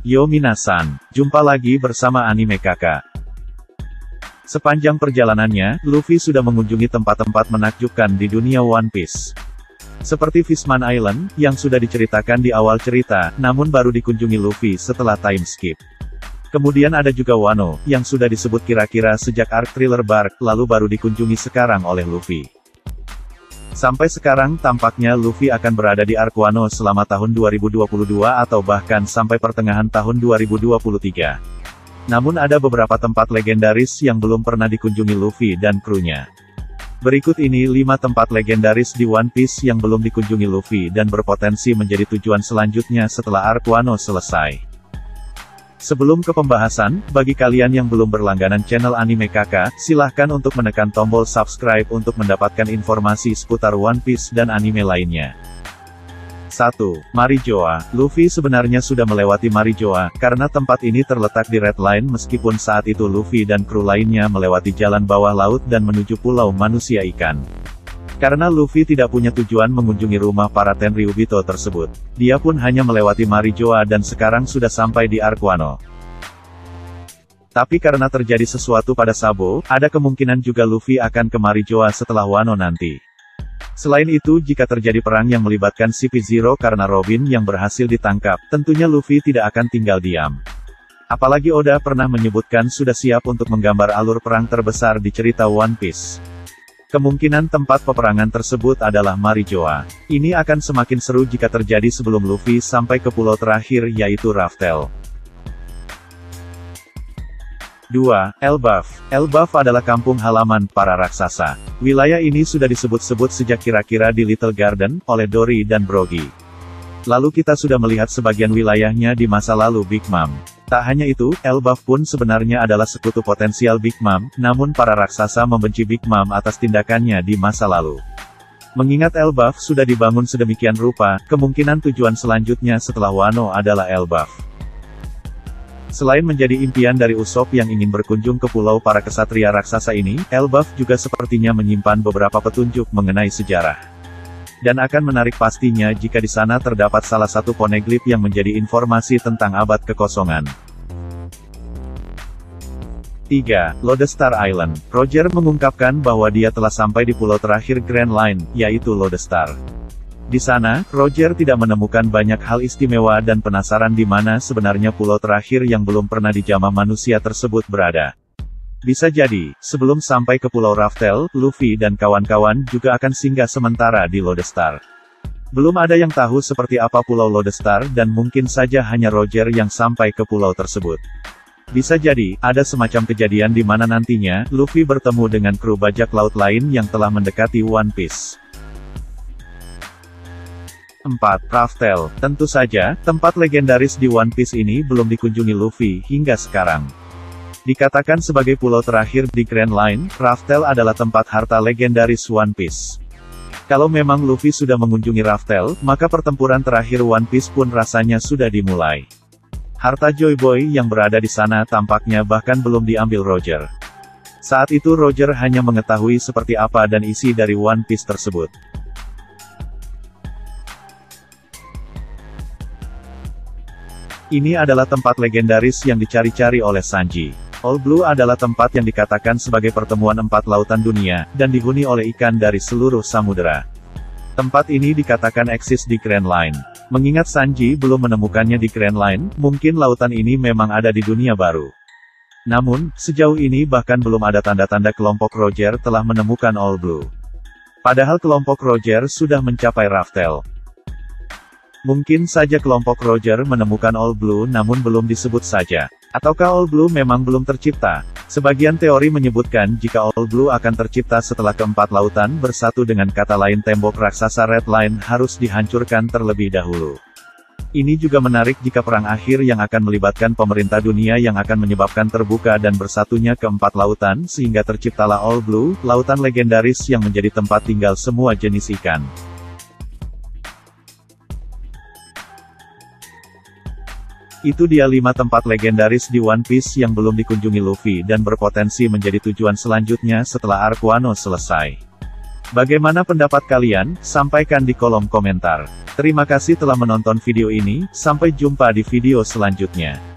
Yo minasan, jumpa lagi bersama Anime Kakak. Sepanjang perjalanannya, Luffy sudah mengunjungi tempat-tempat menakjubkan di dunia One Piece. Seperti Fishman Island, yang sudah diceritakan di awal cerita, namun baru dikunjungi Luffy setelah time skip. Kemudian ada juga Wano, yang sudah disebut kira-kira sejak arc Thriller Bark, lalu baru dikunjungi sekarang oleh Luffy. Sampai sekarang tampaknya Luffy akan berada di arc Wano selama tahun 2022 atau bahkan sampai pertengahan tahun 2023. Namun ada beberapa tempat legendaris yang belum pernah dikunjungi Luffy dan krunya. Berikut ini 5 tempat legendaris di One Piece yang belum dikunjungi Luffy dan berpotensi menjadi tujuan selanjutnya setelah arc Wano selesai. Sebelum ke pembahasan, bagi kalian yang belum berlangganan channel Anime Kakak, silahkan untuk menekan tombol subscribe untuk mendapatkan informasi seputar One Piece dan anime lainnya. 1. Marijoa. Luffy sebenarnya sudah melewati Marijoa, karena tempat ini terletak di Red Line meskipun saat itu Luffy dan kru lainnya melewati jalan bawah laut dan menuju Pulau Manusia Ikan. Karena Luffy tidak punya tujuan mengunjungi rumah para Tenryubito tersebut, dia pun hanya melewati Marijoa dan sekarang sudah sampai di arc Wano. Tapi karena terjadi sesuatu pada Sabo, ada kemungkinan juga Luffy akan ke Marijoa setelah Wano nanti. Selain itu, jika terjadi perang yang melibatkan CP0 karena Robin yang berhasil ditangkap, tentunya Luffy tidak akan tinggal diam. Apalagi Oda pernah menyebutkan sudah siap untuk menggambar alur perang terbesar di cerita One Piece. Kemungkinan tempat peperangan tersebut adalah Marijoa. Ini akan semakin seru jika terjadi sebelum Luffy sampai ke pulau terakhir yaitu Raftel. 2. Elbaf. Elbaf adalah kampung halaman para raksasa. Wilayah ini sudah disebut-sebut sejak kira-kira di Little Garden, oleh Dory dan Brogy. Lalu kita sudah melihat sebagian wilayahnya di masa lalu Big Mom. Tak hanya itu, Elbaf pun sebenarnya adalah sekutu potensial Big Mom, namun para raksasa membenci Big Mom atas tindakannya di masa lalu. Mengingat Elbaf sudah dibangun sedemikian rupa, kemungkinan tujuan selanjutnya setelah Wano adalah Elbaf. Selain menjadi impian dari Usopp yang ingin berkunjung ke pulau para kesatria raksasa ini, Elbaf juga sepertinya menyimpan beberapa petunjuk mengenai sejarah. Dan akan menarik pastinya jika di sana terdapat salah satu poneglyph yang menjadi informasi tentang abad kekosongan. 3. Lodestar Island. Roger mengungkapkan bahwa dia telah sampai di pulau terakhir Grand Line, yaitu Lodestar. Di sana, Roger tidak menemukan banyak hal istimewa dan penasaran di mana sebenarnya pulau terakhir yang belum pernah dijamah manusia tersebut berada. Bisa jadi, sebelum sampai ke Pulau Raftel, Luffy dan kawan-kawan juga akan singgah sementara di Lodestar. Belum ada yang tahu seperti apa Pulau Lodestar dan mungkin saja hanya Roger yang sampai ke pulau tersebut. Bisa jadi, ada semacam kejadian di mana nantinya, Luffy bertemu dengan kru bajak laut lain yang telah mendekati One Piece. 4. Raftel. Tentu saja, tempat legendaris di One Piece ini belum dikunjungi Luffy hingga sekarang. Dikatakan sebagai pulau terakhir di Grand Line, Raftel adalah tempat harta legendaris One Piece. Kalau memang Luffy sudah mengunjungi Raftel, maka pertempuran terakhir One Piece pun rasanya sudah dimulai. Harta Joy Boy yang berada di sana tampaknya bahkan belum diambil Roger. Saat itu Roger hanya mengetahui seperti apa dan isi dari One Piece tersebut. Ini adalah tempat legendaris yang dicari-cari oleh Sanji. All Blue adalah tempat yang dikatakan sebagai pertemuan 4 lautan dunia, dan dihuni oleh ikan dari seluruh samudera. Tempat ini dikatakan eksis di Grand Line. Mengingat Sanji belum menemukannya di Grand Line, mungkin lautan ini memang ada di dunia baru. Namun, sejauh ini bahkan belum ada tanda-tanda kelompok Roger telah menemukan All Blue. Padahal kelompok Roger sudah mencapai Raftel. Mungkin saja kelompok Roger menemukan All Blue namun belum disebut saja. Ataukah All Blue memang belum tercipta? Sebagian teori menyebutkan jika All Blue akan tercipta setelah keempat lautan bersatu, dengan kata lain tembok raksasa Red Line harus dihancurkan terlebih dahulu. Ini juga menarik jika perang akhir yang akan melibatkan pemerintah dunia yang akan menyebabkan terbuka dan bersatunya keempat lautan sehingga terciptalah All Blue, lautan legendaris yang menjadi tempat tinggal semua jenis ikan. Itu dia 5 tempat legendaris di One Piece yang belum dikunjungi Luffy dan berpotensi menjadi tujuan selanjutnya setelah arc Wano selesai. Bagaimana pendapat kalian? Sampaikan di kolom komentar. Terima kasih telah menonton video ini, sampai jumpa di video selanjutnya.